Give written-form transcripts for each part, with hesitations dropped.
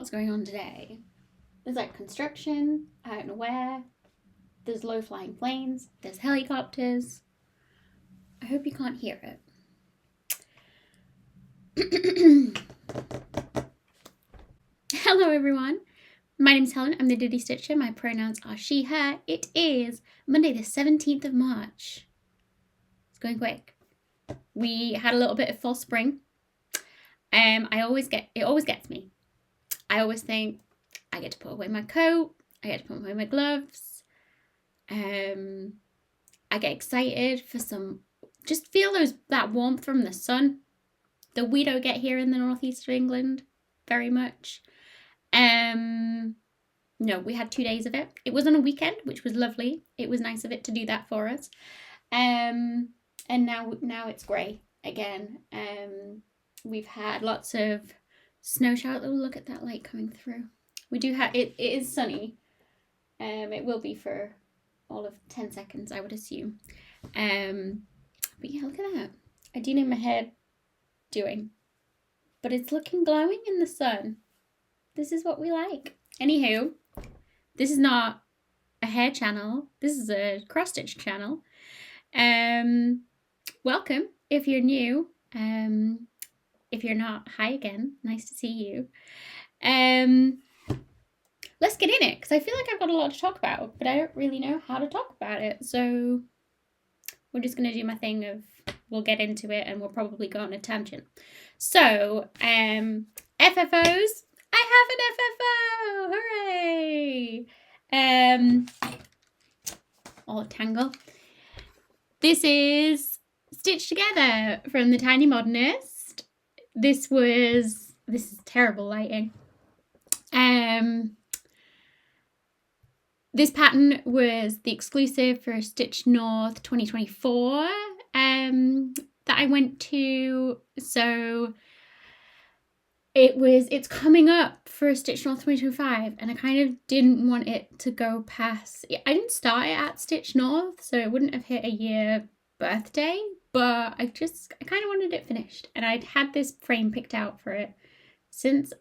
what's going on today. There's like construction, I don't know where. There's low flying planes, there's helicopters. I hope you can't hear it. Hello everyone. My name's Helen, I'm the Diddy Stitcher. My pronouns are she, her. It is Monday the 17th of March. It's going quick. We had a little bit of false spring. It always gets me. I always think I get to put away my coat, I get to put away my gloves. I get excited for just feel that warmth from the sun that we don't get here in the northeast of England very much. No, we had 2 days of it. It was on a weekend, which was lovely. It was nice of it to do that for us. And now it's grey again. We've had lots of snow showers. Oh, look at that light coming through. We do have it is sunny. It will be for all of 10 seconds, I would assume. But yeah, look at that. I do need my hair doing. But it's looking glowing in the sun. This is what we like. Anywho, this is not a hair channel. This is a cross stitch channel. Welcome if you're new. If you're not, hi again. Nice to see you. Let's get in it, because I feel like I've got a lot to talk about, but I don't really know how to talk about it. So we're just going to do my thing of we'll get into it and we'll probably go on a tangent. So, FFOs. I have an FFO! Hooray! Oh, tangle. This is Stitched Together from the Tiny Modernist. This is terrible lighting. This pattern was the exclusive for Stitch North 2024 that I went to. So it's coming up for Stitch North 2025, and I kind of didn't want it to go past. I didn't start it at Stitch North, so it wouldn't have hit a year birthday, but I kind of wanted it finished, and I'd had this frame picked out for it since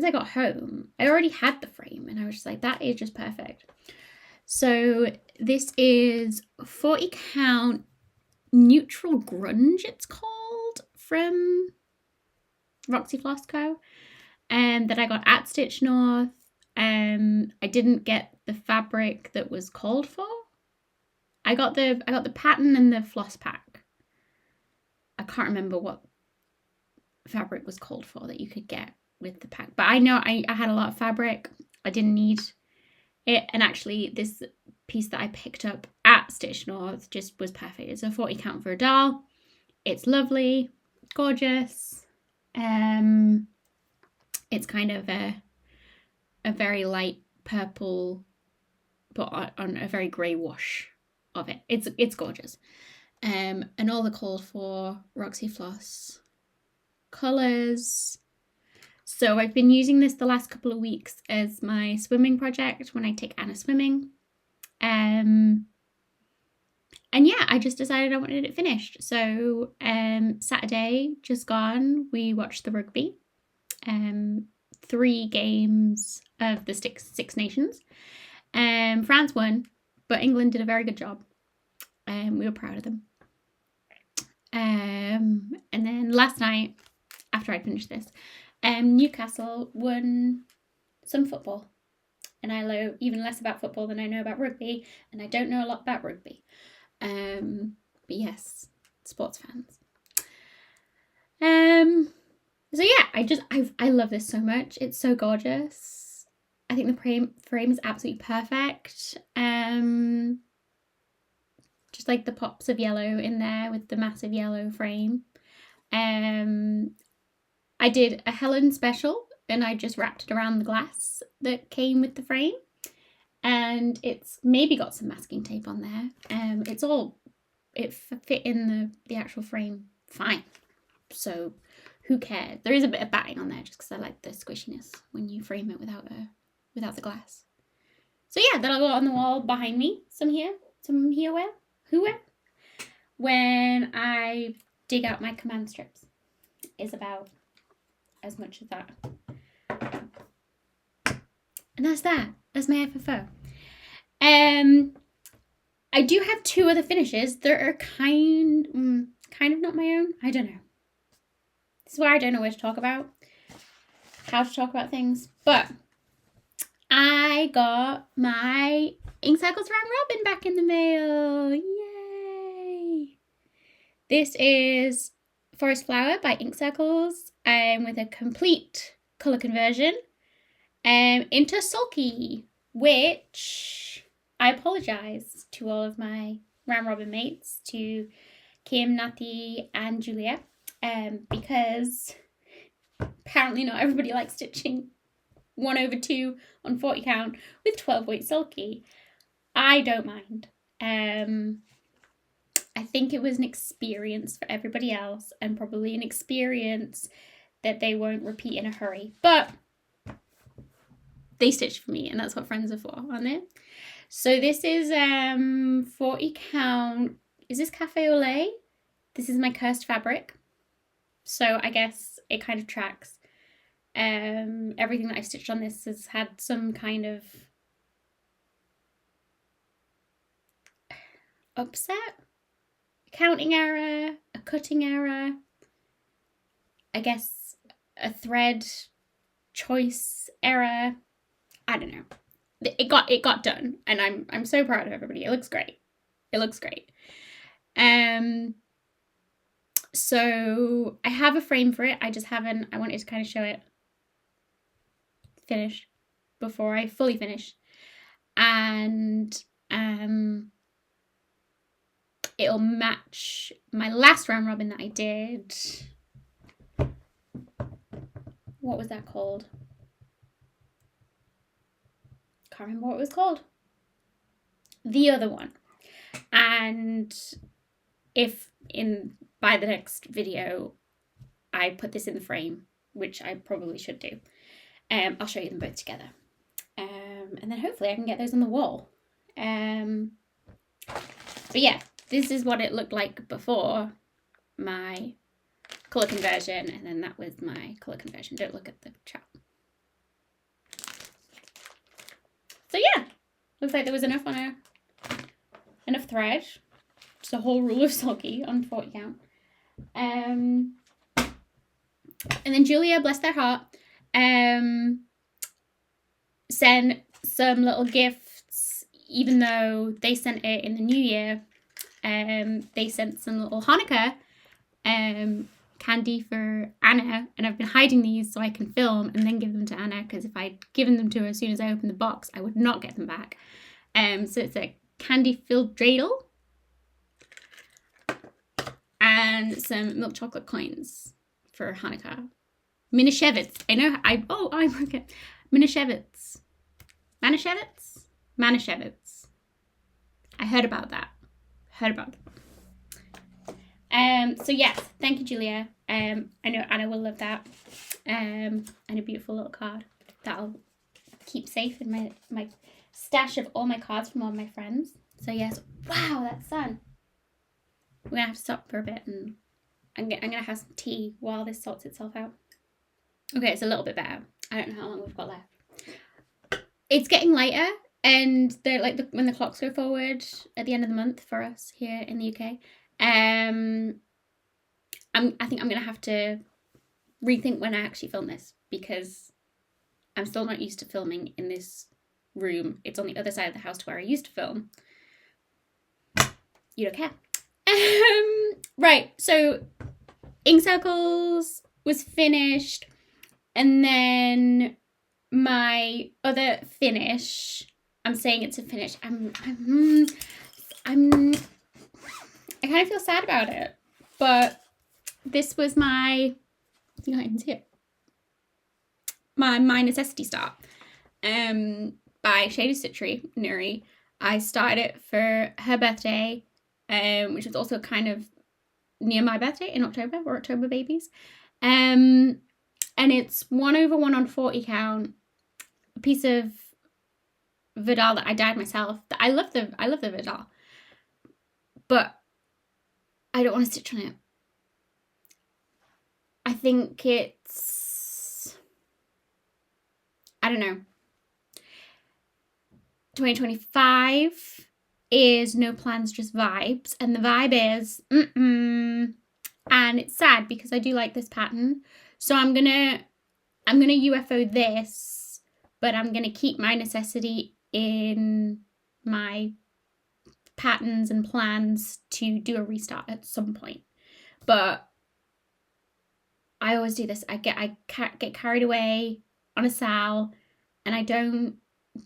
I got home. I already had the frame, and I was just like, that is just perfect. So this is 40 count neutral grunge, it's called, from Roxy Floss Co. That I got at Stitch North. I didn't get the fabric that was called for. I got the pattern and the floss pack. I can't remember what fabric was called for that you could get with the pack, but I know I had a lot of fabric. I didn't need it, and actually this piece that I picked up at Stitch North just was perfect. It's a 40 count for a doll. It's lovely, gorgeous. It's kind of a very light purple, but on a very grey wash of it. It's gorgeous. And all the called for Roxy Floss colours. So I've been using this the last couple of weeks as my swimming project when I take Anna swimming. And yeah, I just decided I wanted it finished. So Saturday just gone, we watched the rugby. 3 games of the Six Nations. France won, but England did a very good job. We were proud of them. And then last night, after I finished this, Newcastle won some football. And I know even less about football than I know about rugby, and I don't know a lot about rugby. But yes, sports fans. So yeah, I love this so much. It's so gorgeous. I think the frame is absolutely perfect. Just like the pops of yellow in there with the massive yellow frame. I did a Helen special, and I just wrapped it around the glass that came with the frame, and it's maybe got some masking tape on there. It fit in the actual frame fine, so who cares? There is a bit of batting on there just because I like the squishiness when you frame it without the glass. So yeah, that'll go on the wall behind me. Some here when I dig out my command strips is about as much as that And that's that. That's my FFO. I do have 2 other finishes that are kind of not my own. I don't know. This is why I don't know where to talk about, how to talk about things. But I got my Ink Circles Round Robin back in the mail. Yay! This is Forest Flower by Ink Circles with a complete colour conversion into Sulky, which I apologise to all of my Round Robin mates, to Kim, Nathy and Julia, because apparently not everybody likes stitching 1/2 on 40 count with 12 weight Sulky. I don't mind. I think it was an experience for everybody else, and probably an experience that they won't repeat in a hurry. But they stitched for me, and that's what friends are for, aren't they? So this is 40 count. Is this Cafe au Lait? This is my cursed fabric. So I guess it kind of tracks. Everything that I've stitched on this has had some kind of upset, a counting error, a cutting error, I guess a thread choice error. I don't know. It got done, and I'm so proud of everybody. It looks great. It looks great. So I have a frame for it. I just haven't. I wanted to kind of show it finished before I fully finish, and it'll match my last round robin that I did. What was that called? Can't remember what it was called. The other one. And if by the next video I put this in the frame, which I probably should do, I'll show you them both together. And then hopefully I can get those on the wall. But yeah, this is what it looked like before my colour conversion, and then that was my colour conversion. Don't look at the chat. So yeah, looks like there was enough thread. Just a whole rule of Sulky on 40 count. And then Julia, bless their heart, sent some little gifts, even though they sent it in the new year. They sent some little Hanukkah candy for Anna, and I've been hiding these so I can film and then give them to Anna, because if I'd given them to her as soon as I opened the box, I would not get them back. So it's a candy-filled dreidel and some milk chocolate coins for Hanukkah. Minishevitz. I broke it. Minishevitz. Manischewitz. I heard about that. So yes, thank you, Julia. I know Anna will love that. And a beautiful little card that I'll keep safe in my stash of all my cards from all my friends. So yes, wow, that sun. We're gonna have to stop for a bit, and I'm gonna have some tea while this sorts itself out. Okay, it's a little bit better. I don't know how long we've got left. It's getting lighter, and when the clocks go forward at the end of the month for us here in the UK, I think I'm gonna have to rethink when I actually film this, because I'm still not used to filming in this room. It's on the other side of the house to where I used to film. You don't care. Right, so Ink Circles was finished, and then my other finish, I'm saying it's a finish. I kind of feel sad about it, but this was my, you can't even see it, my Necessity Start by Shaded Stitchery, Nuri. I started it for her birthday, which was also kind of near my birthday in October. We're October babies. And it's 1/1 on 40 count, a piece of Vidal that I dyed myself. I love the Vidal, but I don't want to stitch on it. I think it's, I don't know. 2025 is no plans, just vibes. And the vibe is, and it's sad because I do like this pattern. So I'm gonna UFO this, but I'm gonna keep my necessity in my patterns and plans to do a restart at some point. But I always do this. I get carried away on a sal, and I don't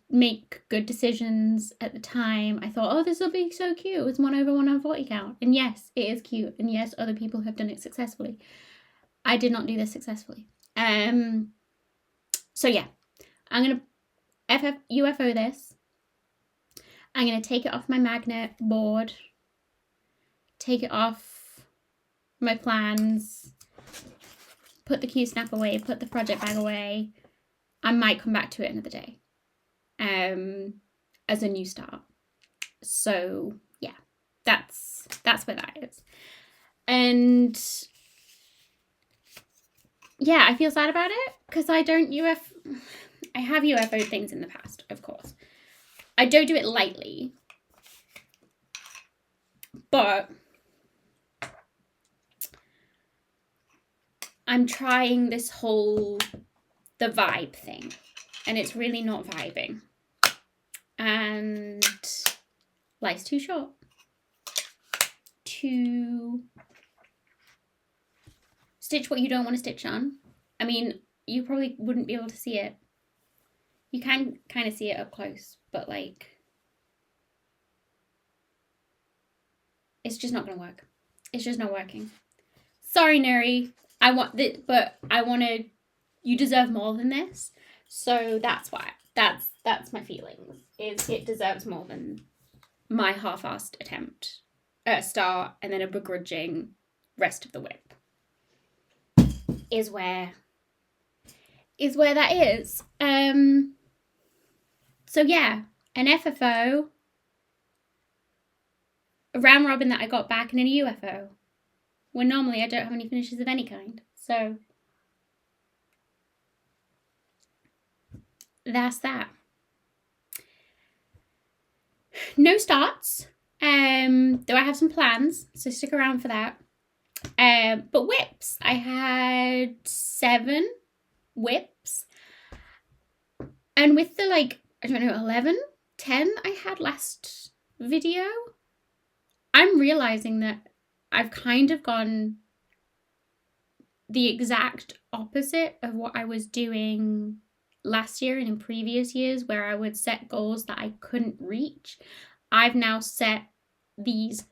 make good decisions at the time. I thought, oh, this will be so cute. It's 1/140 count. And yes, it is cute. And yes, other people have done it successfully. I did not do this successfully. So yeah, I'm going to UFO this. I'm going to take it off my magnet board, take it off my plans, put the Q-snap away, put the project bag away. I might come back to it another day as a new start. So yeah, that's where that is. And yeah, I feel sad about it because I don't I have UFO things in the past, of course. I don't do it lightly, but I'm trying this whole the vibe thing, and it's really not vibing. And life's too short to stitch what you don't want to stitch on. I mean, you probably wouldn't be able to see it. You can kind of see it up close, but like, it's just not going to work. It's just not working. Sorry, Nuri. You deserve more than this. So that's why. That's my feelings. Is it deserves more than my half-assed attempt at a start and then a begrudging rest of the whip. Is where that is. So yeah, an FFO, a round robin that I got back, and then a UFO. When normally I don't have any finishes of any kind. So that's that. No starts. Though I have some plans, so stick around for that. But whips. I had 7 whips. And with the 11, 10 I had last video, I'm realizing that I've kind of gone the exact opposite of what I was doing last year and in previous years, where I would set goals that I couldn't reach. I've now set these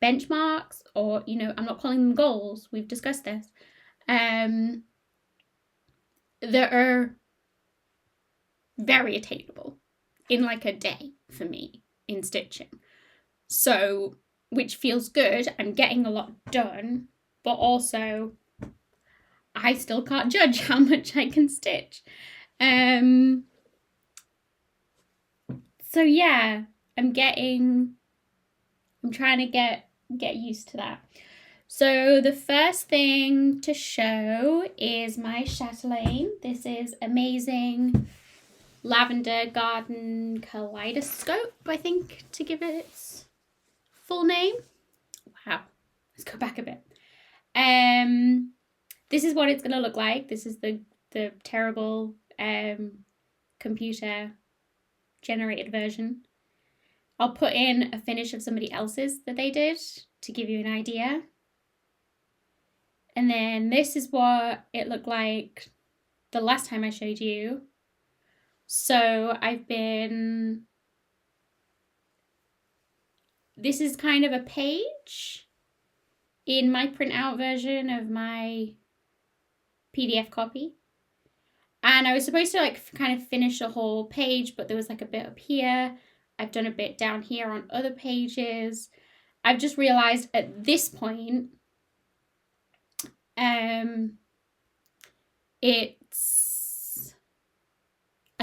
benchmarks, or I'm not calling them goals, we've discussed this, that are very attainable in like a day for me in stitching. So, which feels good. I'm getting a lot done, but also I still can't judge how much I can stitch. So yeah, I'm trying to get used to that. So the first thing to show is my chatelaine. This is amazing Lavender Garden Kaleidoscope, I think, to give it its full name. Wow, let's go back a bit. This is what it's going to look like. This is the terrible computer generated version. I'll put in a finish of somebody else's that they did to give you an idea. And then this is what it looked like the last time I showed you. So this is kind of a page in my printout version of my PDF copy. And I was supposed to kind of finish a whole page, but there was a bit up here. I've done a bit down here on other pages. I've just realized at this point, I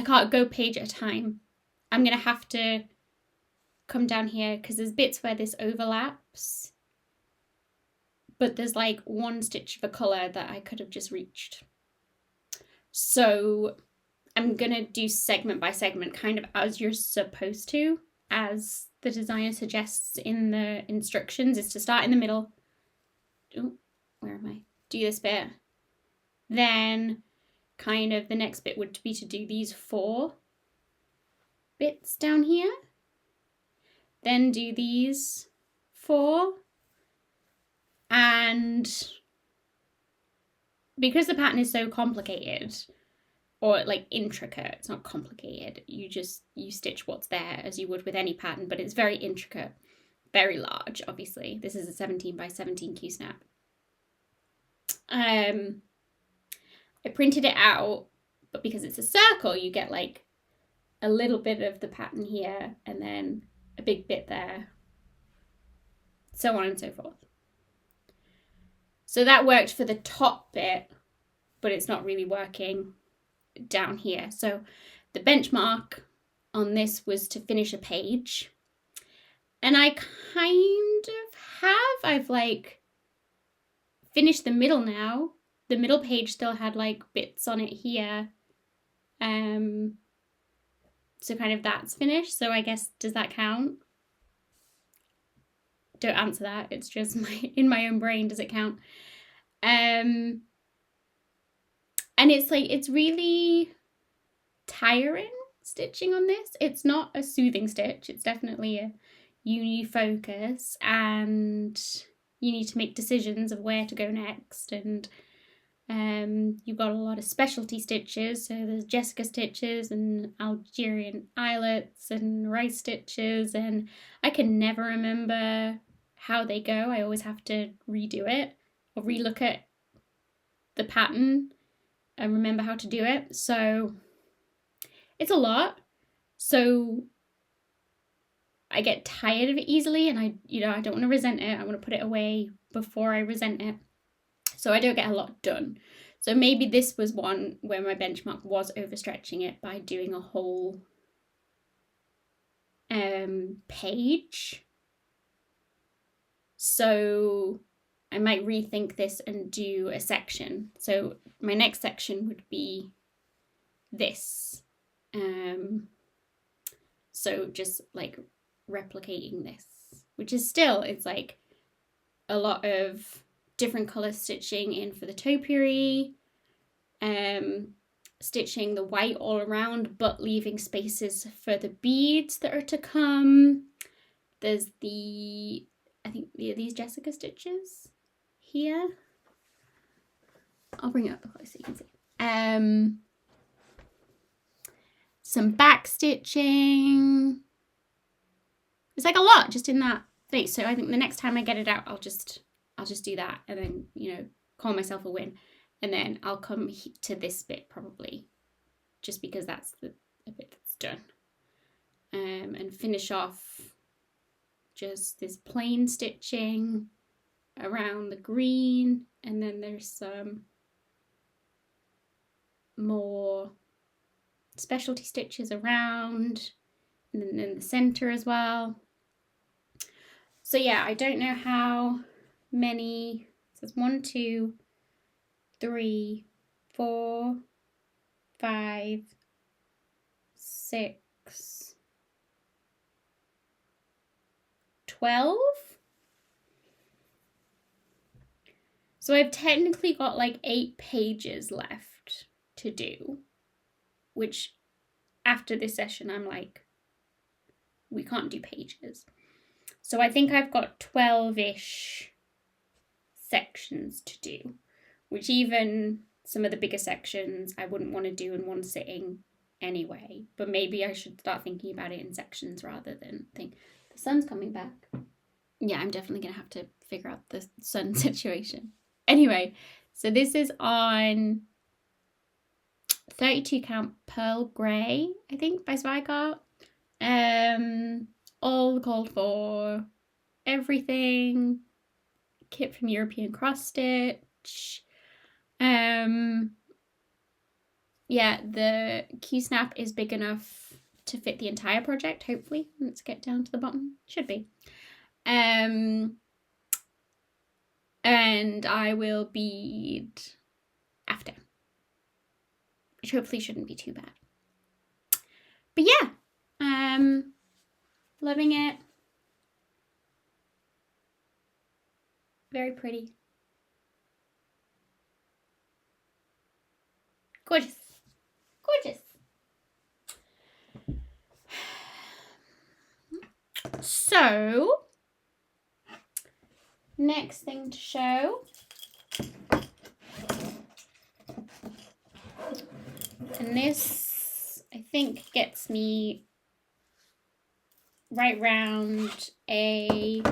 can't go page at a time. I'm going to have to come down here because there's bits where this overlaps, but there's one stitch of a colour that I could have just reached. So I'm gonna do segment by segment, kind of as you're supposed to, as the designer suggests in the instructions, is to start in the middle. Oh, where am I? Do this bit. Then kind of the next bit would be to do these 4 bits down here. Then do these 4. And because the pattern is so complicated, or like intricate, it's not complicated, you stitch what's there as you would with any pattern, but it's very intricate, very large, obviously. This is a 17 by 17 Q-snap. I printed it out, but because it's a circle, you get like a little bit of the pattern here and then a big bit there, so on and so forth. So that worked for the top bit, but it's not really working down here. So the benchmark on this was to finish a page. And I kind of have. I've like finished the middle now. The middle page still had like bits on it here. So kind of that's finished. So I guess, does that count? Don't answer that. It's just in my own brain, does it count? And it's like, it's really tiring stitching on this. It's not a soothing stitch. It's definitely a unifocus, and you need to make decisions of where to go next. And you've got a lot of specialty stitches. So there's Jessica stitches and Algerian eyelets and rice stitches, and I can never remember how they go. I always have to redo it or relook at the pattern and remember how to do it. So it's a lot. So I get tired of it easily, and I don't want to resent it. I want to put it away before I resent it. So I don't get a lot done. So maybe this was one where my benchmark was overstretching it by doing a whole page. So I might rethink this and do a section. So my next section would be this. So just like replicating this, which is still, it's like a lot of different colour stitching in for the topiary, stitching the white all around but leaving spaces for the beads that are to come. There's I think these Jessica stitches here. I'll bring it up close so you can see. Some back stitching. It's like a lot just in that thing. So I think the next time I get it out, I'll just do that, and then, call myself a win. And then I'll come to this bit probably, just because that's the bit that's done. And finish off just this plain stitching around the green, and then there's some more specialty stitches around, and then in the center as well. So yeah, I don't know how many. So it's 1, 2, 3, 4, 5, 6, 12. So I've technically got like 8 pages left to do, which after this session I'm like, we can't do pages. So I think I've got 12-ish sections to do, which even some of the bigger sections I wouldn't want to do in one sitting anyway. But maybe I should start thinking about it in sections rather than think. The sun's coming back. Yeah, I'm definitely going to have to figure out the sun situation. Anyway, so this is on 32 count pearl grey, I think, by Zweigart. All called for, everything, kit from European Cross Stitch. Yeah, the Q-snap is big enough to fit the entire project, hopefully. Let's get down to the bottom. Should be. And I will bead after, which hopefully shouldn't be too bad. But yeah, loving it. Very pretty. Gorgeous. Gorgeous. So, next thing to show. And this, I think, gets me right round a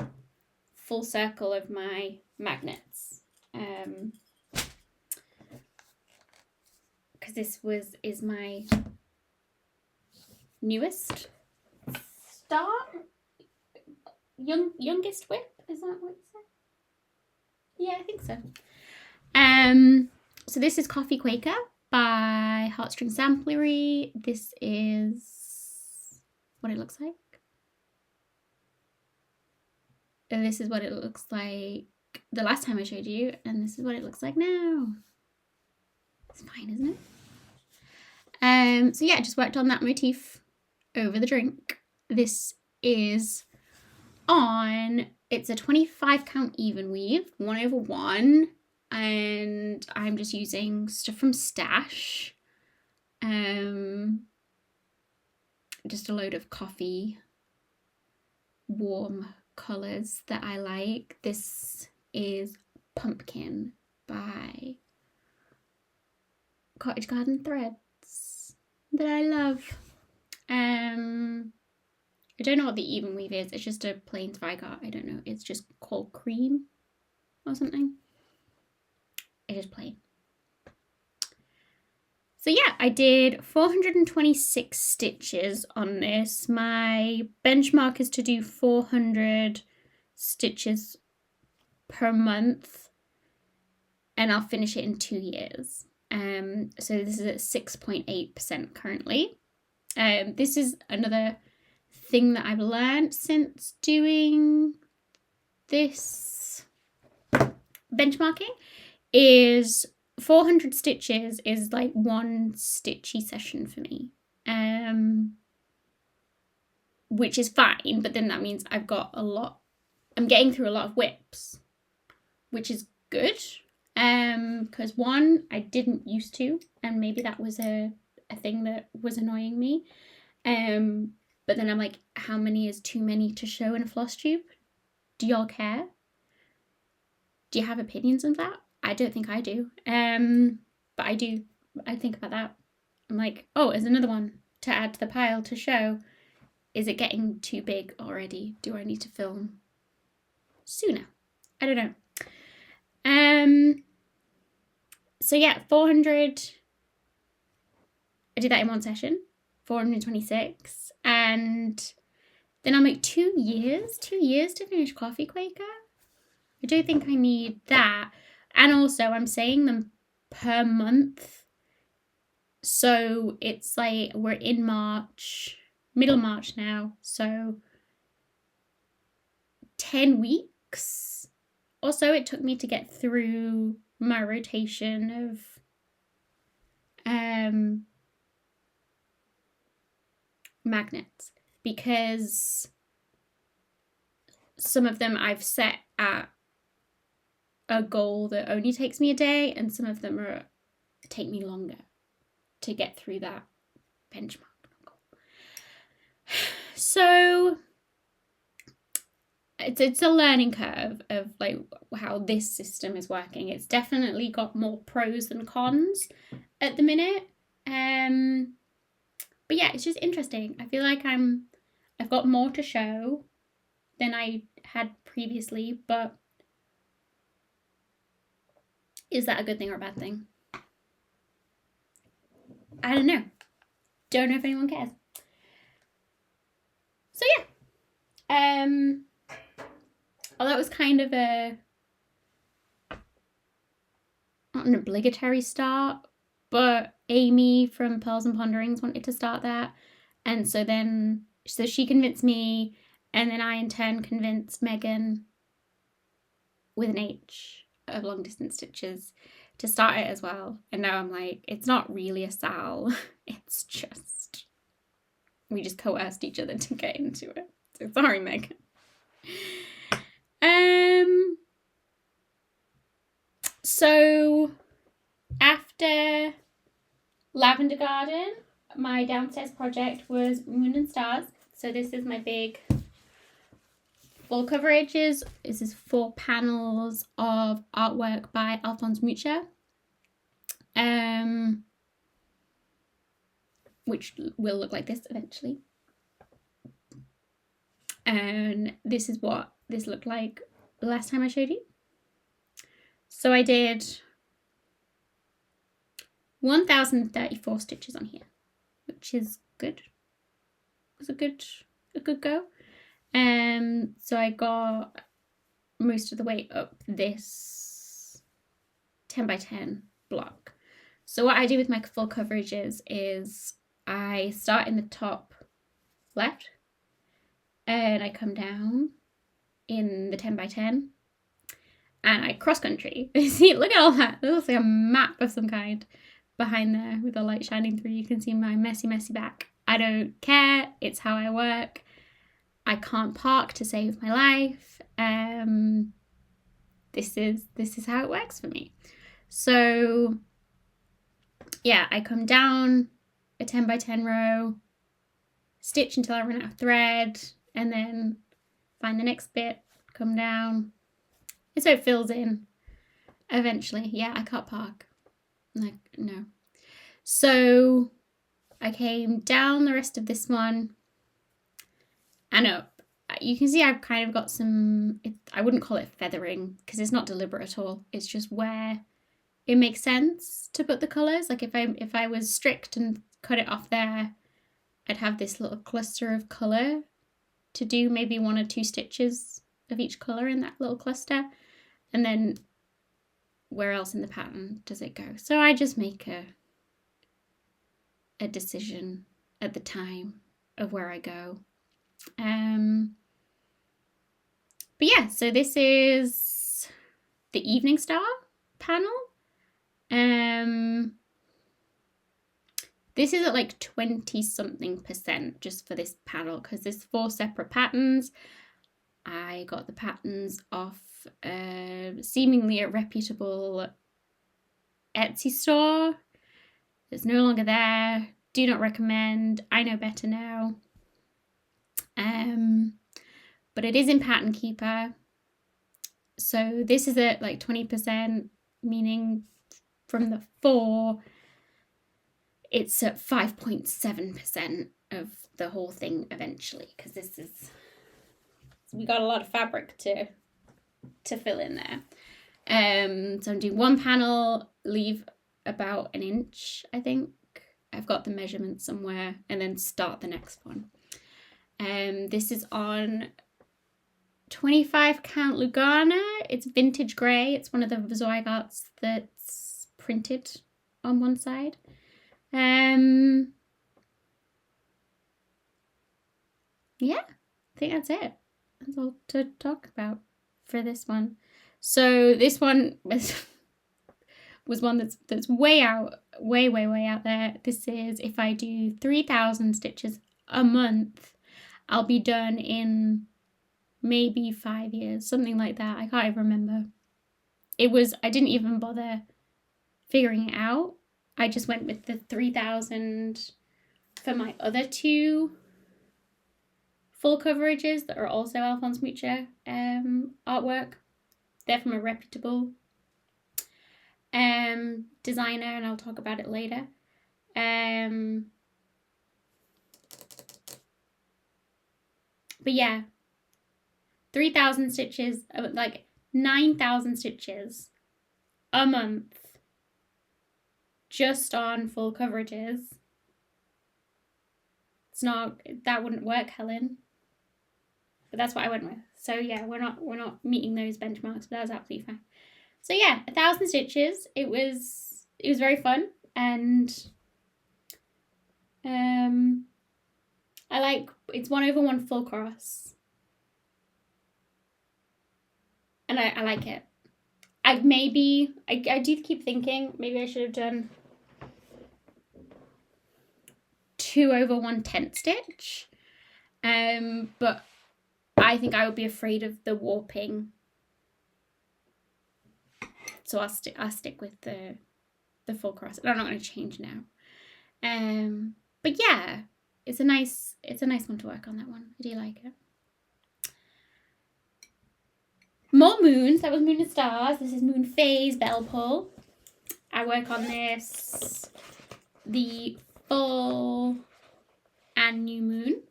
full circle of my magnets. Because this is my newest start. Youngest whip, is that what it said? Yeah, I think so. So this is Coffee Quaker by Heartstring Samplery. This is what it looks like. And this is what it looks like the last time I showed you, and this is what it looks like now. It's fine, isn't it? So yeah, I just worked on that motif over the drink. This is it's a 25 count even weave, 1/1, and I'm just using stuff from Stash. Just a load of coffee warm colours that I like. This is Pumpkin by Cottage Garden Threads that I love. I don't know what the even weave is. It's just a plain Zweigart. I don't know. It's just called Cream or something. It is plain. So yeah, I did 426 stitches on this. My benchmark is to do 400 stitches per month, and I'll finish it in 2 years. So this is at 6.8% currently. This is another thing that I've learned since doing this benchmarking is 400 stitches is like one stitchy session for me, which is fine, but then that means I'm getting through a lot of whips, which is good, because one, I didn't used to, and maybe that was a thing that was annoying me, but then I'm like, how many is too many to show in a Flosstube? Do y'all care? Do you have opinions on that? I don't think I do. But I do. I think about that. I'm like, oh, there's another one to add to the pile to show. Is it getting too big already? Do I need to film sooner? I don't know. So yeah, 400. I did that in one session. 426. And then I'm like, 2 years? 2 years to finish Coffee Quaker? I don't think I need that. And also, I'm saying them per month. So it's like we're in March, middle March now. So 10 weeks or so it took me to get through my rotation of magnets, because some of them I've set at a goal that only takes me a day, and some of them take me longer to get through that benchmark goal. So it's a learning curve of like how this system is working. It's definitely got more pros than cons at the minute. But yeah, it's just interesting. I feel like I've got more to show than I had previously, but is that a good thing or a bad thing? I don't know. Don't know if anyone cares. So yeah. Well, that was kind of not an obligatory start, but Amy from Pearls and Ponderings wanted to start that. And so she convinced me, and then I in turn convinced Megan with an H of Long Distance Stitches to start it as well. And now I'm like, it's not really a sal, it's just We just coerced each other to get into it. So sorry, Megan. So after Lavender Garden, my downstairs project was Moon and Stars. So this is my big full coverages. This is 4 panels of artwork by Alphonse Mucha. Which will look like this eventually. And this is what this looked like the last time I showed you. So I did 1,034 stitches on here, which is good. It was a good go. So I got most of the way up this 10 by 10 block. So what I do with my full coverages is I start in the top left and I come down in the 10 by 10 and I cross country. See, look at all that. It looks like a map of some kind behind there with the light shining through. You can see my messy back. I don't care. It's how I work. I can't park to save my life. This is how it works for me. So yeah, I come down a 10 by 10 row, stitch until I run out of thread, and then find the next bit, come down. And so it fills in eventually. Yeah, I can't park. Like, no. So I came down the rest of this one and up. You can see I've kind of got some, I wouldn't call it feathering because it's not deliberate at all. It's just where it makes sense to put the colours. Like if I was strict and cut it off there, I'd have this little cluster of colour to do maybe 1 or 2 stitches of each colour in that little cluster. And then where else in the pattern does it go? So I just make a decision at the time of where I go. But yeah, so this is the Evening Star panel. This is at like 20-something% just for this panel because there's 4 separate patterns. I got the patterns off seemingly a reputable Etsy store. It's no longer there. Do not recommend. I know better now. But it is in Pattern Keeper. So this is at like 20%, meaning from the 4, it's at 5.7% of the whole thing eventually, because we got a lot of fabric to fill in there. So I'm doing 1 panel, leave about 1 inch, I think. I've got the measurement somewhere, and then start the next one. This is on 25 count Lugana. It's vintage grey. It's one of the Zoigarts that's printed on one side. Yeah, I think that's it. That's all to talk about for this one. So this one was one that's way out there. This is if I do 3,000 stitches a month, I'll be done in maybe 5 years, something like that. I can't even remember. I didn't even bother figuring it out. I just went with the 3,000 for my other 2 full coverages that are also Alphonse Mucha artwork. They're from a reputable designer, and I'll talk about it later. But yeah, 3,000 stitches, like 9,000 stitches a month just on full coverages. That wouldn't work, Helen. But that's what I went with. So yeah, we're not meeting those benchmarks, but that was absolutely fine. So yeah, 1,000 stitches. It was very fun, and it's 1/1 full cross, and I like it. I do keep thinking maybe I should have done 2/1 tent stitch. But I think I would be afraid of the warping, so I'll stick with the full cross. I'm not going to change now. But yeah, it's a nice one to work on, that one. I do like it. More moons. That was Moon and Stars. This is Moon Phase Bell Pull. I work on this the full and new moon.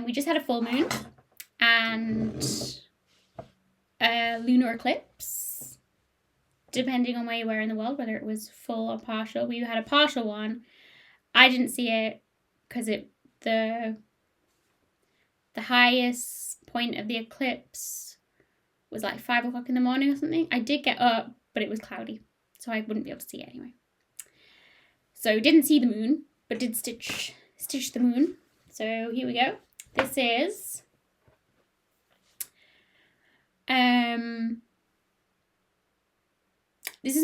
We just had a full moon and a lunar eclipse, depending on where you were in the world, whether it was full or partial. We had a partial one. I didn't see it because the highest point of the eclipse was like 5 o'clock in the morning or something. I did get up, but it was cloudy, so I wouldn't be able to see it anyway. So didn't see the moon, but did stitch the moon. So here we go. This is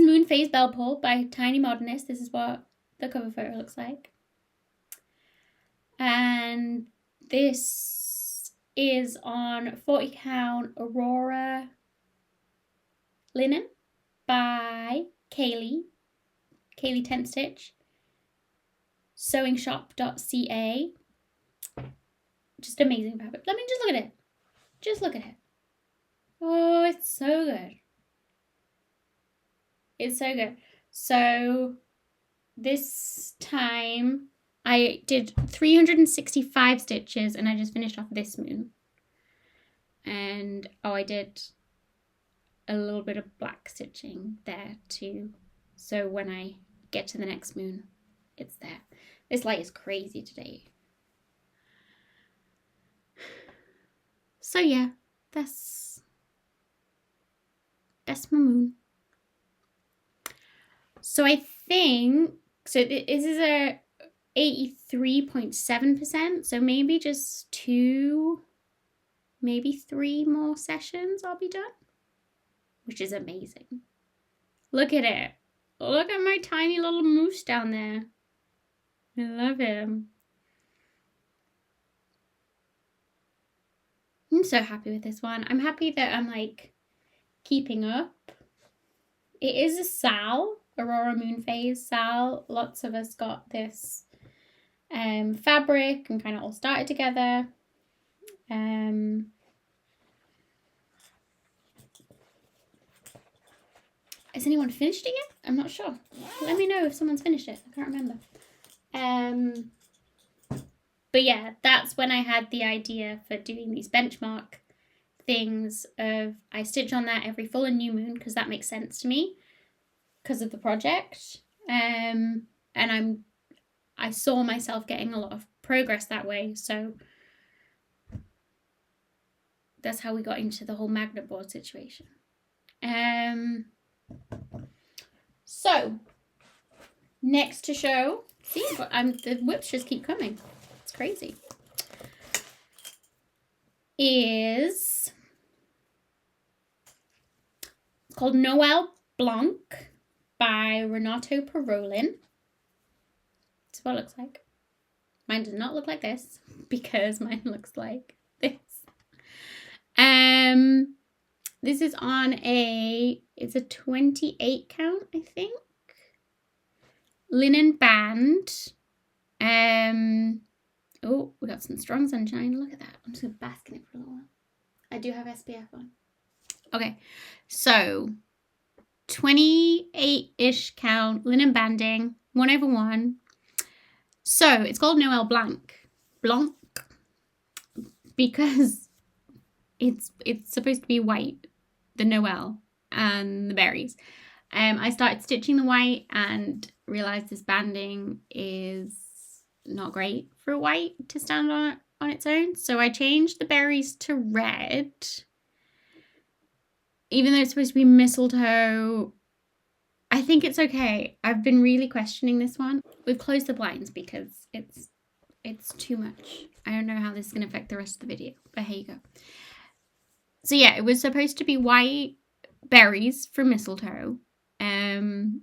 Moon Phase Bell Pull by Tiny Modernist. This is what the cover photo looks like. And this is on 40 count Aurora linen by Kaylee Tent Stitch. Sewingshop.ca. Just amazing fabric. Let me just look at it. Just look at it. Oh, it's so good. It's so good. So this time I did 365 stitches and I just finished off this moon. And I did a little bit of black stitching there too. So when I get to the next moon, it's there. This light is crazy today. So yeah, that's my moon. So I think, so this is a 83.7%, so maybe just 2, maybe 3 more sessions I'll be done, which is amazing. Look at it. Look at my tiny little moose down there. I love him. I'm so happy with this one. I'm happy that I'm like keeping up. It is a Sal, Aurora Moon Phase Sal. Lots of us got this fabric and kind of all started together. Has anyone finished it yet? I'm not sure. Let me know if someone's finished it. I can't remember. But yeah, that's when I had the idea for doing these benchmark things of I stitch on that every full and new moon because that makes sense to me because of the project. And I saw myself getting a lot of progress that way. So that's how we got into the whole magnet board situation. So next to show, see, the whips just keep coming. It's crazy. Is called Noel Blanc by Renato Parolin. That's what it looks like. Mine does not look like this because mine looks like this. This is on it's a 28 count, I think. Linen band. Oh, we got some strong sunshine. Look at that. I'm just gonna bask in it for a little while. I do have SPF on. Okay, so 28-ish count linen banding, 1/1. So it's called Noel Blanc because it's supposed to be white, the Noel and the berries. I started stitching the white and realized this banding is not great for white to stand on its own. So I changed the berries to red. Even though it's supposed to be mistletoe, I think it's okay. I've been really questioning this one. We've closed the blinds because it's too much. I don't know how this is going to affect the rest of the video, but here you go. So yeah, it was supposed to be white berries for mistletoe. And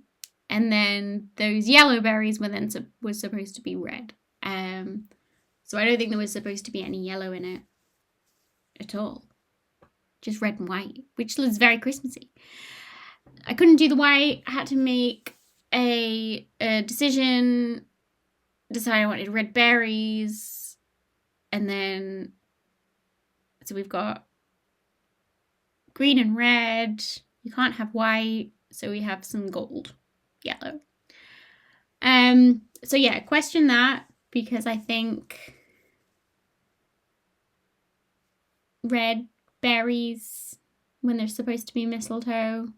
and then those yellow berries was supposed to be red. So I don't think there was supposed to be any yellow in it at all. Just red and white, which was very Christmassy. I couldn't do the white. I had to make a decision. Decide I wanted red berries. And then, so we've got green and red. You can't have white, so we have some gold, yellow. So yeah, question that, because I think red berries when they're supposed to be mistletoe.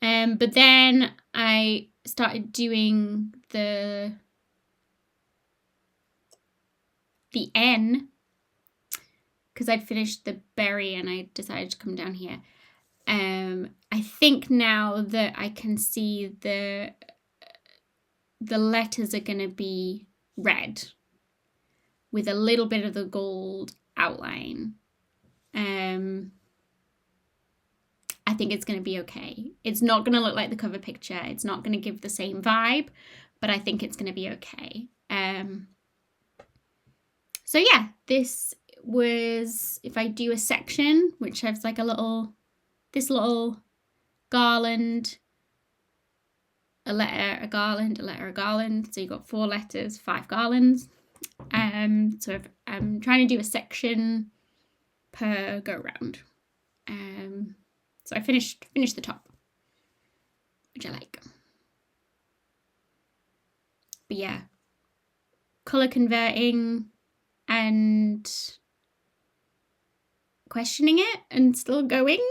But then I started doing the N, because I'd finished the berry and I decided to come down here. I think now that I can see the letters are going to be red with a little bit of the gold outline. I think it's going to be okay. It's not going to look like the cover picture. It's not going to give the same vibe, but I think it's going to be okay. So yeah, this was, if I do a section, which has like this little garland, a letter, a garland, a letter, a garland. So you got 4 letters, 5 garlands. So if I'm trying to do a section per go round. So I finished the top, which I like. But yeah, colour converting and questioning it and still going.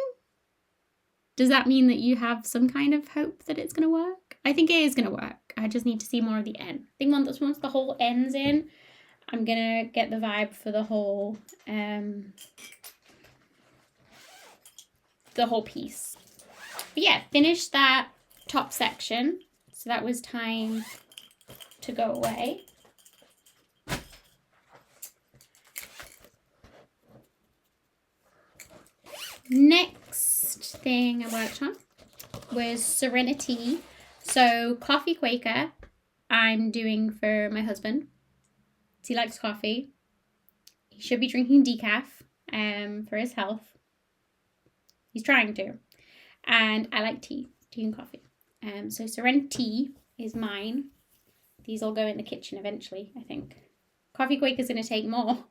Does that mean that you have some kind of hope that it's going to work? I think it is going to work. I just need to see more of the N. I think once the whole N's in, I'm going to get the vibe for the whole piece. But yeah, finished that top section. So that was time to go away. Next thing I worked on was Serenity. So Coffee Quaker I'm doing for my husband. He likes coffee. He should be drinking decaf for his health. He's trying to. And I like tea and coffee. So Serenity is mine. These will go in the kitchen eventually, I think. Coffee Quaker is going to take more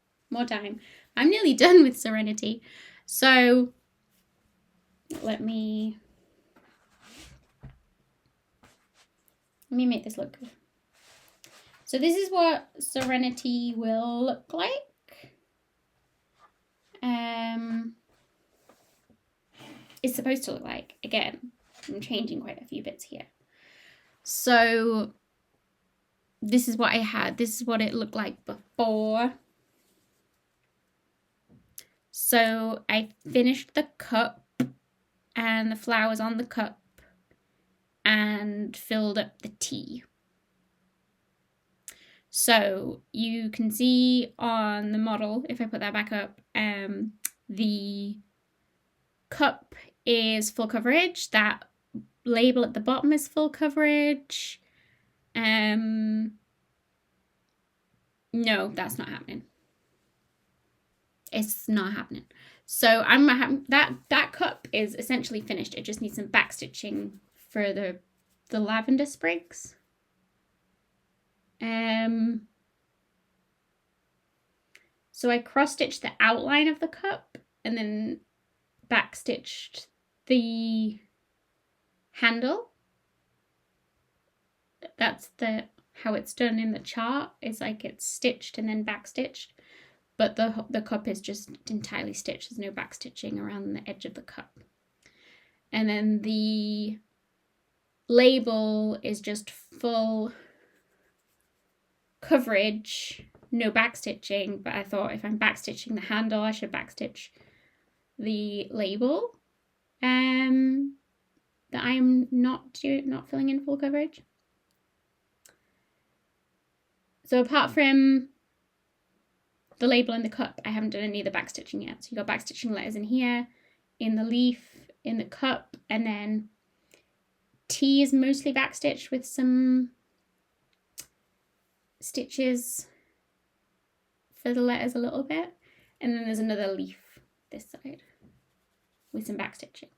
time. I'm nearly done with Serenity. So let me make this look good. So this is what Serenity will look like. It's supposed to look like. Again, I'm changing quite a few bits here. So this is what I had. This is what it looked like before. So I finished the cup and the flowers on the cup and filled up the tea. So you can see on the model, if I put that back up, the cup is full coverage. That label at the bottom is full coverage. No, that's not happening. It's not happening. So that cup is essentially finished. It just needs some backstitching for the lavender sprigs. So I cross-stitched the outline of the cup and then backstitched the handle. That's how it's done in the chart. It's like it's stitched and then backstitched, but the cup is just entirely stitched. There's no backstitching around the edge of the cup. And then the label is just full coverage, no backstitching, but I thought if I'm backstitching the handle, I should backstitch the label that I'm not filling in full coverage. So apart from the label in the cup, I haven't done any of the backstitching yet. So you got backstitching letters in here, in the leaf, in the cup, and then T is mostly backstitched with some stitches for the letters a little bit. And then there's another leaf this side with some backstitching.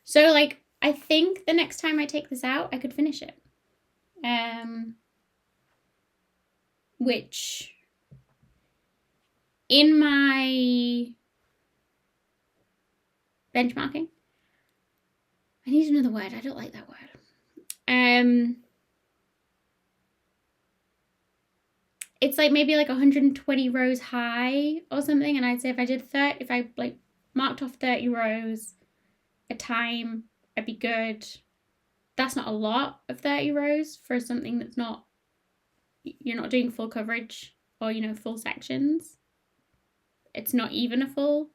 So like, I think the next time I take this out, I could finish it. Which in my benchmarking, I need another word. I don't like that word. It's like maybe like 120 rows high or something. And I'd say if I like marked off 30 rows a time, I'd be good. That's not a lot of 30 rows for something that's not, you're not doing full coverage or, you know, full sections. It's not even a full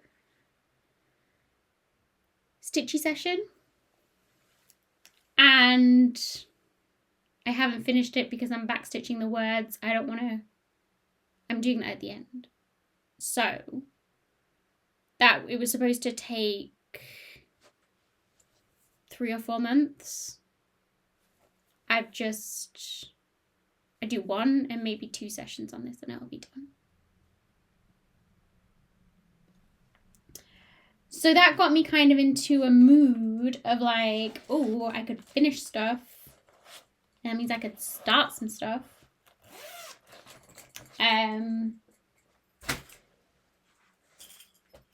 stitchy session. And I haven't finished it because I'm backstitching the words. I'm doing that at the end. So that it was supposed to take 3 or 4 months. I do 1 and maybe 2 sessions on this and it'll be done. So that got me kind of into a mood of like, oh, I could finish stuff. And that means I could start some stuff.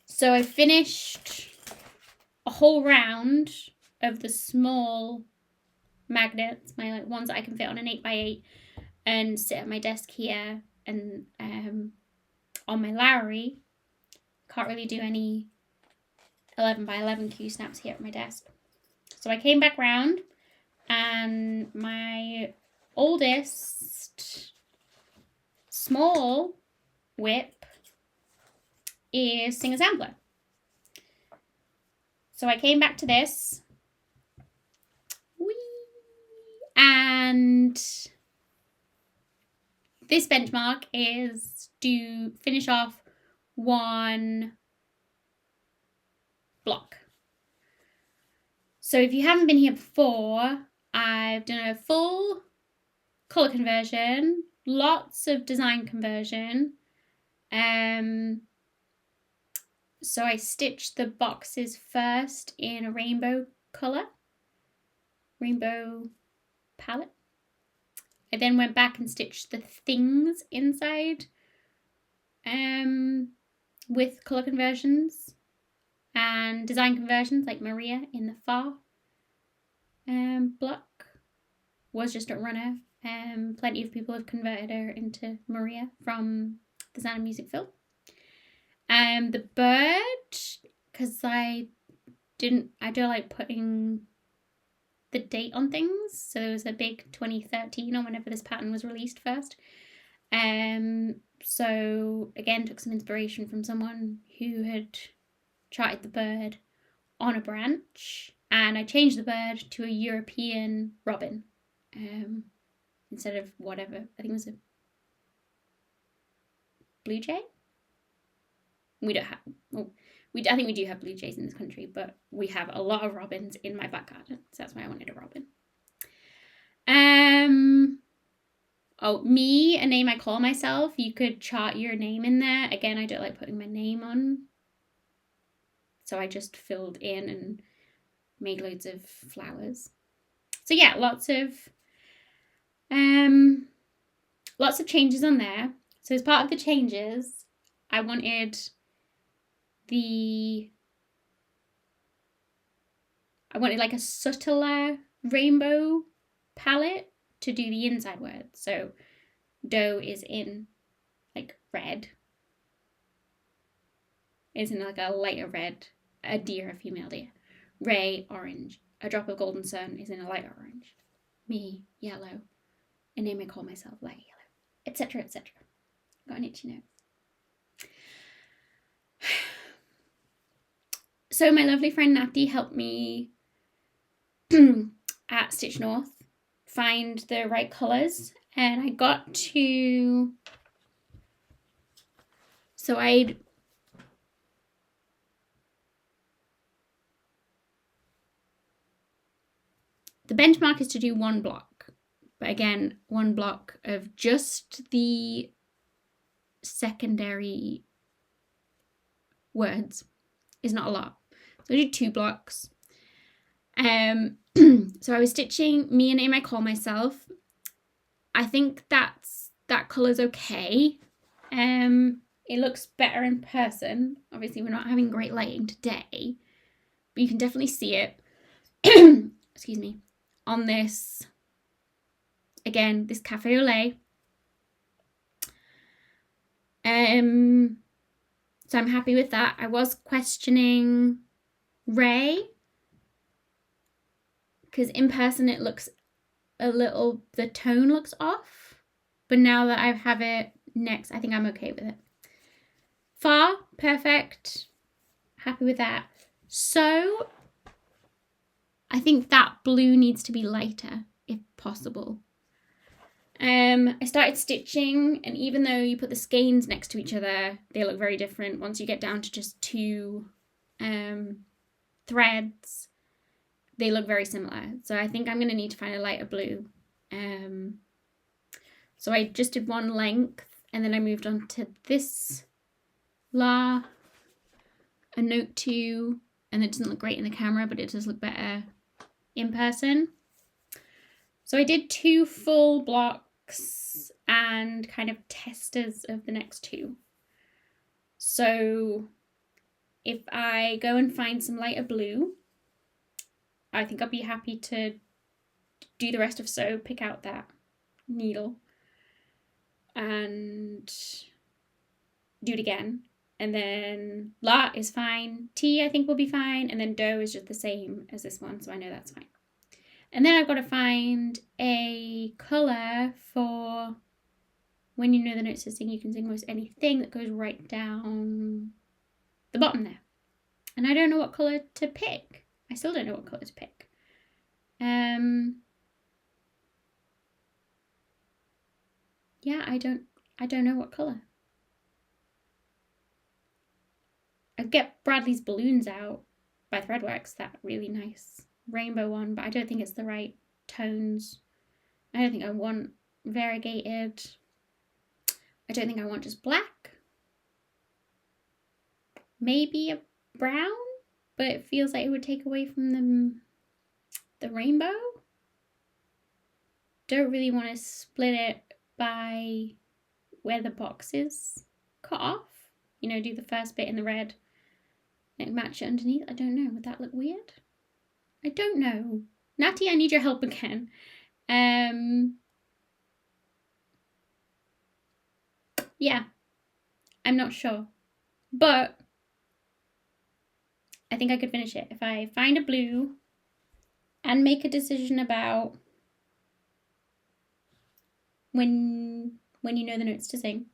So I finished a whole round of the small magnets, my like ones that I can fit on an 8x8 and sit at my desk here. And on my Lowry, can't really do any 11x11 Q snaps here at my desk. So I came back round and my oldest small whip is Singer Sampler. So I came back to this. And this benchmark is to finish off 1 block. So if you haven't been here before, I've done a full colour conversion, lots of design conversion. So I stitched the boxes first in a rainbow colour, rainbow palette. I then went back and stitched the things inside with colour conversions and design conversions like Maria in the far block was just a runner. Plenty of people have converted her into Maria from the Sound of Music film. The bird, because I don't like putting the date on things. So there was a big 2013 or whenever this pattern was released first. So again, took some inspiration from someone who had charted the bird on a branch, and I changed the bird to a European robin instead of whatever, I think it was a blue jay. We don't have, well, I think we do have blue jays in this country, but we have a lot of robins in my back garden, so that's why I wanted a robin. Oh, me, a name I call myself. You could chart your name in there. Again, I don't like putting my name on, so I just filled in and made loads of flowers. So yeah, lots of changes on there. So as part of the changes, I wanted like a subtler rainbow palette to do the inside words. So doe is in like red, is in like a lighter red, a deer, a female deer. Ray, orange. A drop of golden sun is in a lighter orange. Me, yellow. A name I call myself, light yellow, etc, etc. Got an itchy nose. So my lovely friend Natty helped me at Stitch North find the right colours, and I got to, so The benchmark is to do 1 block, but again, 1 block of just the secondary words is not a lot. So I did 2 blocks. So I was stitching Me a Name I Call Myself. I think that colour's okay. It looks better in person. Obviously, we're not having great lighting today, but you can definitely see it. Excuse me. On this, again, this Cafe au Lait. So I'm happy with that. I was questioning Ray, because in person it looks the tone looks off, but now that I have it next, I think I'm okay with it. Far, perfect, happy with that. So I think that blue needs to be lighter if possible. I started stitching, and even though you put the skeins next to each other, they look very different once you get down to just 2 threads. They look very similar. So I think I'm going to need to find a lighter blue. So I just did 1 length, and then I moved on to this a note 2, and it doesn't look great in the camera, but it does look better in person. So I did 2 full blocks and kind of testers of the next 2. So if I go and find some lighter blue, I think I'll be happy to do the rest of sew, pick out that needle and do it again. And then La is fine. T I think will be fine. And then Do is just the same as this one, so I know that's fine. And then I've got to find a colour for When You Know the Notes to Sing, You Can Sing Most Anything, that goes right down the bottom there. And I don't know what colour to pick. I still don't know what colour to pick. Yeah, I don't know what colour. I'd get Bradley's Balloons out by Threadworks, that really nice rainbow one, but I don't think it's the right tones. I don't think I want variegated. I don't think I want just black. Maybe a brown, but it feels like it would take away from the rainbow. Don't really want to split it by where the box is cut off. You know, do the first bit in the red and match it underneath. I don't know. Would that look weird? I don't know. Natty, I need your help again. Yeah, I'm not sure. But I think I could finish it if I find a blue and make a decision about when you know the notes to sing.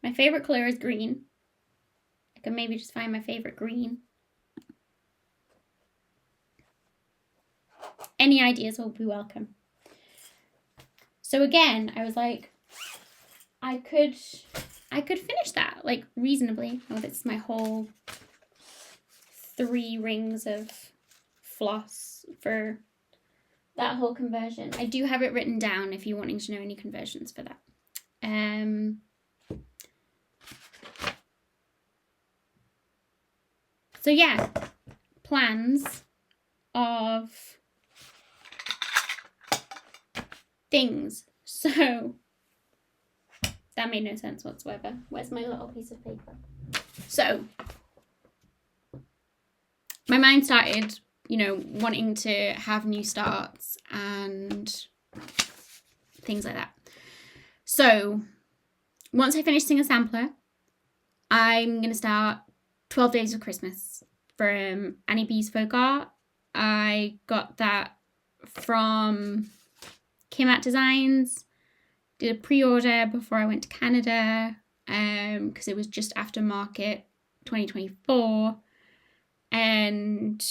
My favourite colour is green. I can maybe just find my favourite green. Any ideas will be welcome. So again, I was like, I could finish that like reasonably. Oh, that's my whole 3 rings of floss for that whole conversion. I do have it written down if you're wanting to know any conversions for that. So yeah, plans of things. So that made no sense whatsoever. Where's my little piece of paper? So my mind started, you know, wanting to have new starts and things like that. So once I finish Sing a Sampler, I'm going to start 12 Days of Christmas from Annie B's Folk Art. I got that from Kim at Designs. Did a pre-order before I went to Canada because it was just after Market 2024. And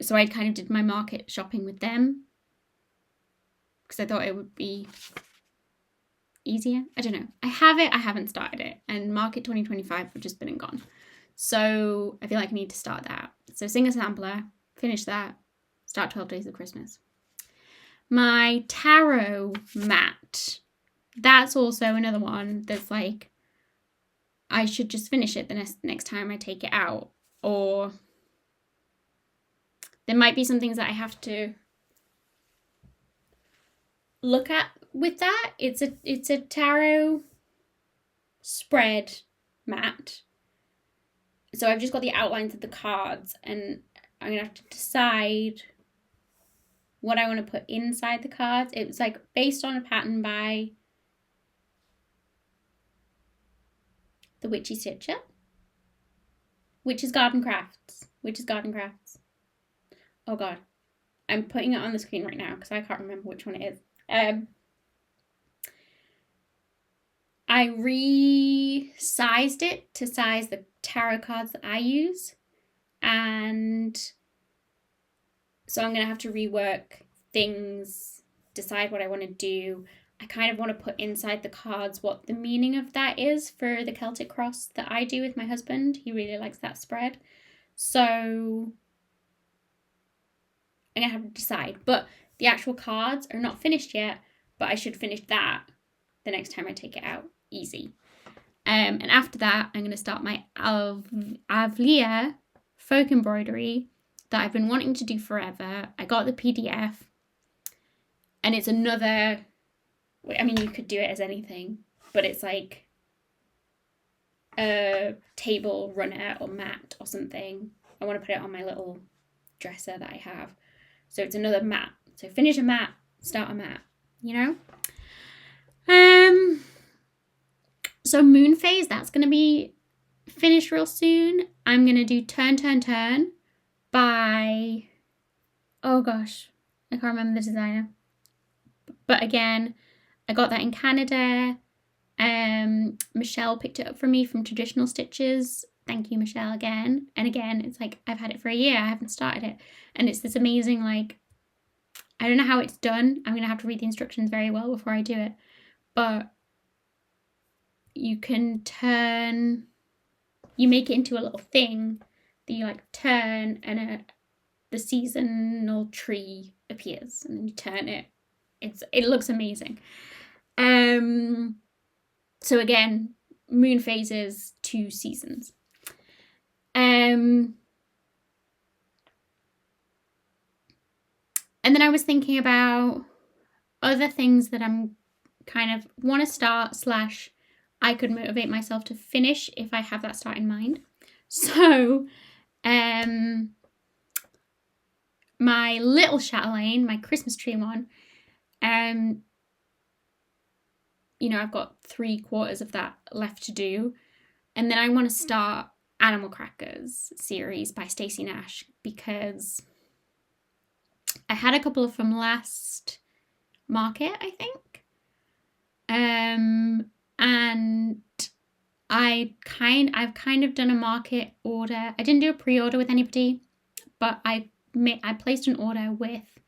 so I kind of did my market shopping with them because I thought it would be easier. I don't know. I have it, I haven't started it. And Market 2025 have just been and gone. So I feel like I need to start that. So Singer Sampler, finish that, start 12 Days of Christmas. My tarot mat, that's also another one that's like, I should just finish it the next time I take it out. Or there might be some things that I have to look at with that. It's a tarot spread mat. So I've just got the outlines of the cards, and I'm going to have to decide what I want to put inside the cards. It was like based on a pattern by the Witchy Stitcher. Witch's Garden Crafts. Oh God. I'm putting it on the screen right now because I can't remember which one it is. I resized it to size the tarot cards that I use. And so I'm going to have to rework things, decide what I want to do. I kind of want to put inside the cards what the meaning of that is for the Celtic cross that I do with my husband. He really likes that spread. So I'm going to have to decide. But the actual cards are not finished yet, but I should finish that the next time I take it out. Easy. And after that, I'm going to start my Avlia folk embroidery that I've been wanting to do forever. I got the PDF, and it's another, I mean, you could do it as anything, but it's like a table runner or mat or something. I want to put it on my little dresser that I have. So it's another mat. So finish a mat, start a mat, you know? So moon phase, that's going to be finished real soon. I'm going to do Turn, Turn, Turn by, oh gosh, I can't remember the designer. But again, I got that in Canada. Michelle picked it up for me from Traditional Stitches. Thank you, Michelle, again. And again, it's like, I've had it for a year. I haven't started it. And it's this amazing, like, I don't know how it's done. I'm going to have to read the instructions very well before I do it. But you can turn, you make it into a little thing that you like turn, and the seasonal tree appears, and then you turn it. It looks amazing. So again, moon phases, 2 seasons. And then I was thinking about other things that I'm kind of want to start / I could motivate myself to finish if I have that start in mind. So, my little chatelaine, my Christmas tree one, you know, I've got 3/4 of that left to do. And then I want to start Animal Crackers series by Stacey Nash, because I had a couple from last market, I think. And I've kind of done a market order. I didn't do a pre-order with anybody, but I placed an order with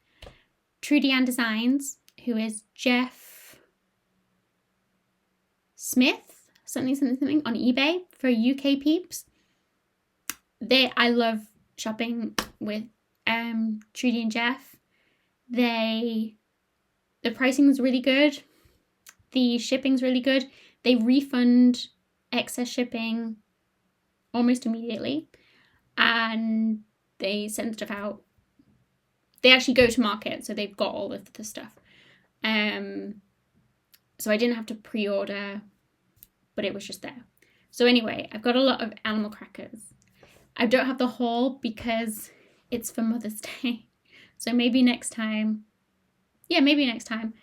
Trudy Ann Designs, who is Jeff Smith, something on eBay for UK peeps. I love shopping with Trudy and Jeff. The pricing is really good. The shipping's really good. They refund excess shipping almost immediately, and they send stuff out. They actually go to market, so they've got all of the stuff. So I didn't have to pre-order, but it was just there. So anyway, I've got a lot of Animal Crackers. I don't have the haul because it's for Mother's Day. So maybe next time. Yeah, maybe next time.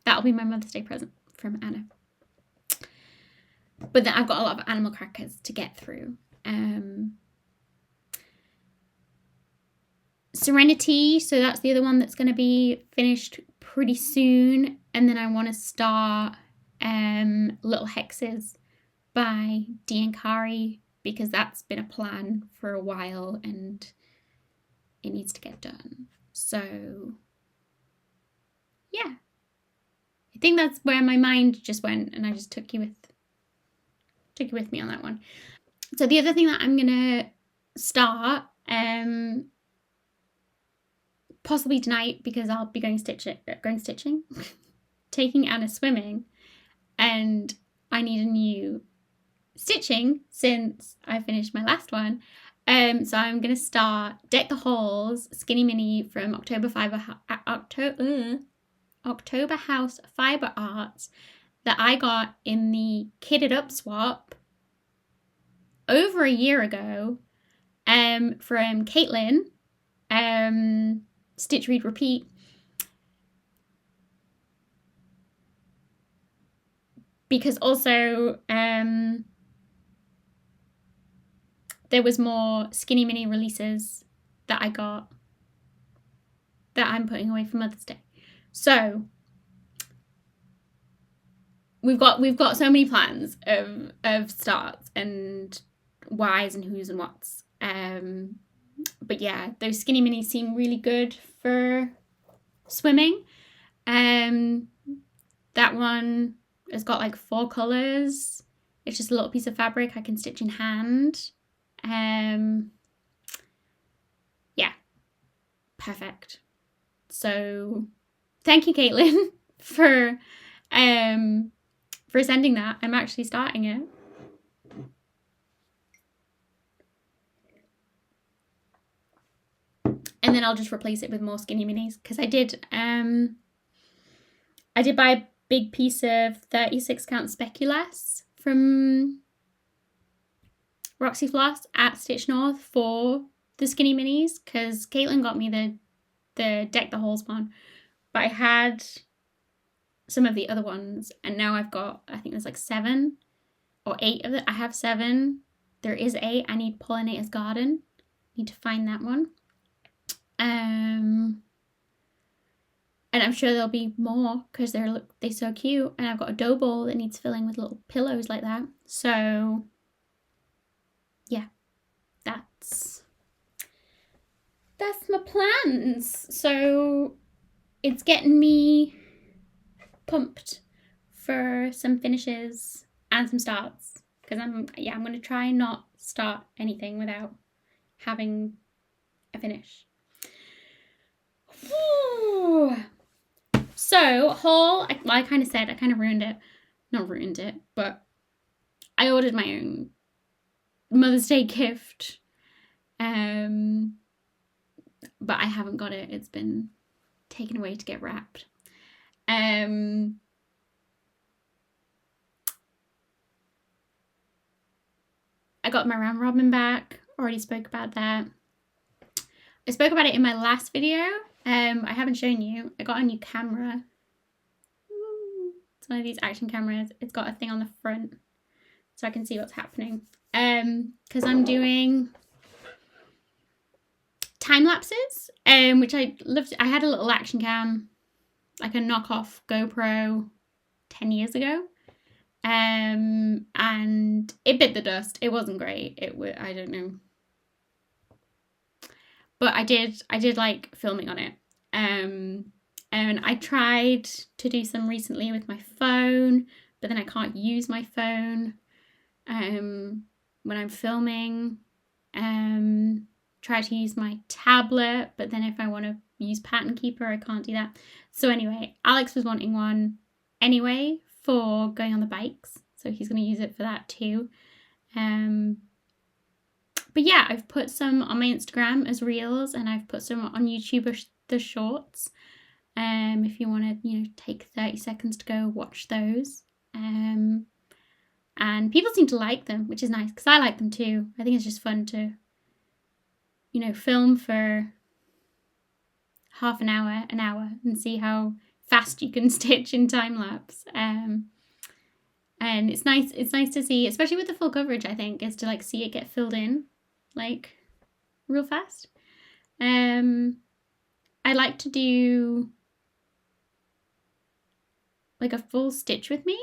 That'll be my Mother's Day present from Anna. But then I've got a lot of Animal Crackers to get through. Serenity, so that's the other one that's going to be finished pretty soon. And then I want to start Little Hexes by Dee and Kari, because that's been a plan for a while and it needs to get done. So yeah, I think that's where my mind just went, and I just took you with me on that one. So the other thing that I'm gonna start, possibly tonight, because I'll be going stitching, taking Anna swimming, and I need a new stitching since I finished my last one. So I'm gonna start Deck the Halls Skinny Mini from October House Fiber Arts that I got in the Kitted Up swap over a year ago, from Caitlin, Stitch Read Repeat. Because also there was more Skinny Mini releases that I got that I'm putting away for Mother's Day. So we've got so many plans of starts and whys and who's and whats. But yeah, those Skinny Minis seem really good for swimming. That one has got like 4 colours. It's just a little piece of fabric I can stitch in hand. Yeah, perfect. So thank you, Caitlin, for sending that. I'm actually starting it. And then I'll just replace it with more Skinny Minis, because I did buy a big piece of 36 count speculoos from Roxy Floss at Stitch North for the Skinny Minis, because Caitlin got me the Deck the Halls one, but I had some of the other ones, and now I've got, I think there's like 7 or 8 of it. I have 7. There is 8. I need Pollinator's Garden. Need to find that one. And I'm sure there'll be more, because they're so cute. And I've got a dough bowl that needs filling with little pillows like that. So yeah, that's my plans. So it's getting me pumped for some finishes and some starts, because I'm going to try and not start anything without having a finish. So haul, I kind of said, I kind of ruined it. Not ruined it, but I ordered my own Mother's Day gift, but I haven't got it. It's been taken away to get wrapped. I got my round robin back. Already spoke about that. I spoke about it in my last video. I haven't shown you. I got a new camera. It's one of these action cameras. It's got a thing on the front so I can see what's happening. Because I'm doing time lapses, which I loved. I had a little action cam, like a knockoff GoPro 10 years ago. And it bit the dust. It wasn't great. I don't know. But I did like filming on it. And I tried to do some recently with my phone, but then I can't use my phone when I'm filming. Try to use my tablet, but then if I want to use Pattern Keeper, I can't do that. So anyway, Alex was wanting one anyway for going on the bikes, so he's going to use it for that too. But yeah, I've put some on my Instagram as reels, and I've put some on YouTube as the shorts. If you want to, take 30 seconds to go watch those. And people seem to like them, which is nice, because I like them too. I think it's just fun to, film for half an hour, and see how fast you can stitch in time lapse. And it's nice to see, especially with the full coverage, I think, is to like see it get filled in like real fast. I like to do like a full stitch with me,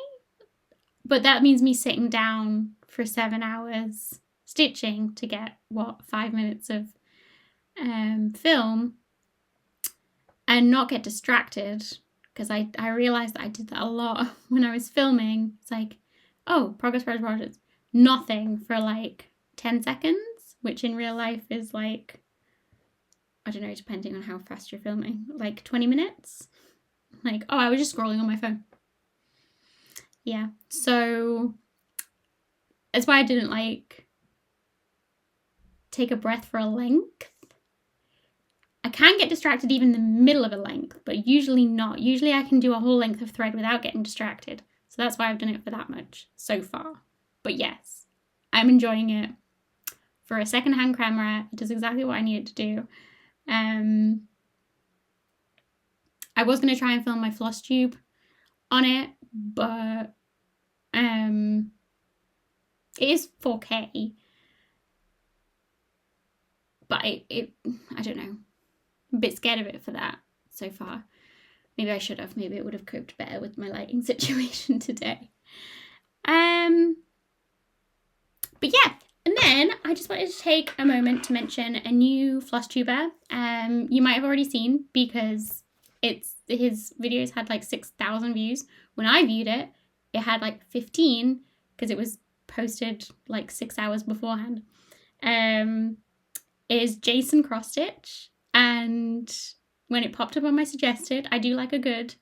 but that means me sitting down for 7 hours stitching to get 5 minutes of film, and not get distracted, because I realised that I did that a lot when I was filming. It's like, oh, progress. Nothing for like 10 seconds, which in real life is like, I don't know, depending on how fast you're filming, like 20 minutes. Like, oh, I was just scrolling on my phone. Yeah, so that's why I didn't like take a breath for a length. I can get distracted even in the middle of a length, but usually not. Usually I can do a whole length of thread without getting distracted. So that's why I've done it for that much so far. But yes, I'm enjoying it. For a second-hand camera, it does exactly what I needed to do. I was going to try and film my Flosstube on it, but it is 4K. But I don't know. I'm a bit scared of it for that so far. Maybe I should have. Maybe it would have coped better with my lighting situation today. But yeah. And then I just wanted to take a moment to mention a new Flosstuber. You might have already seen because his videos had like 6,000 views. When I viewed it, it had like 15 because it was posted like 6 hours beforehand. Is Jason Cross Stitch, and when it popped up on my suggested, I do like a good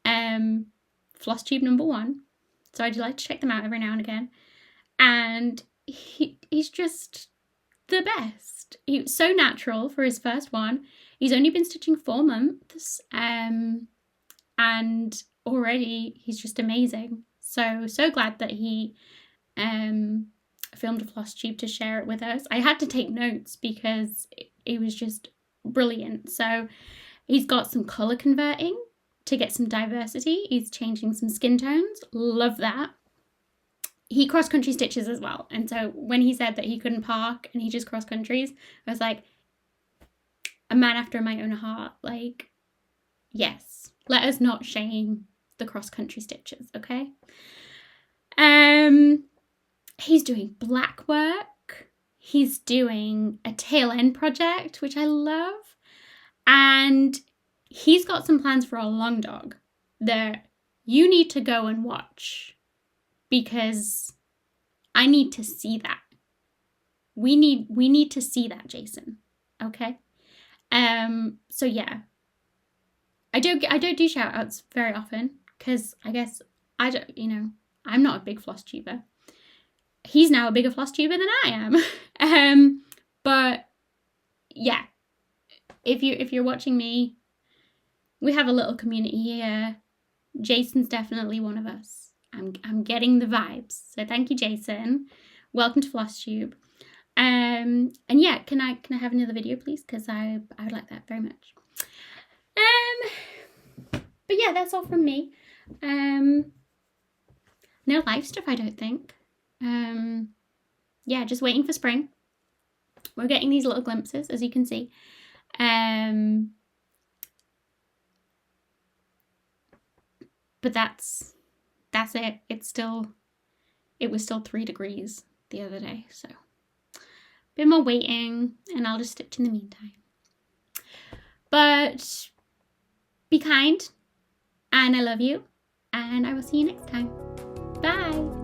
Flosstube #1, so I do like to check them out every now and again. And he's just the best. He's so natural for his first one. He's only been stitching 4 months, and already he's just amazing. So glad that he filmed a Flosstube to share it with us. I had to take notes because it was just brilliant. So he's got some colour converting to get some diversity. He's changing some skin tones. Love that. He cross-country stitches as well. And so when he said that he couldn't park and he just cross-countries, I was like, a man after my own heart. Like, yes, let us not shame the cross-country stitches, okay? He's doing black work. He's doing a tail end project, which I love. And he's got some plans for a long dog that you need to go and watch, because I need to see that. We need to see that, Jason. Okay? So yeah. I don't do shout outs very often because I guess I'm not a big Flosstuber. He's now a bigger Flosstuber than I am. But yeah, if you're watching me, we have a little community here. Jason's definitely one of us. I'm getting the vibes. So thank you, Jason. Welcome to Flosstube. And yeah, can I have another video, please? Because I would like that very much. But yeah, that's all from me. No live stuff, I don't think. Yeah, just waiting for spring. We're getting these little glimpses, as you can see. But that's it. It was still 3 degrees the other day, so a bit more waiting, and I'll just stitch in the meantime. But be kind, and I love you, and I will see you next time. Bye.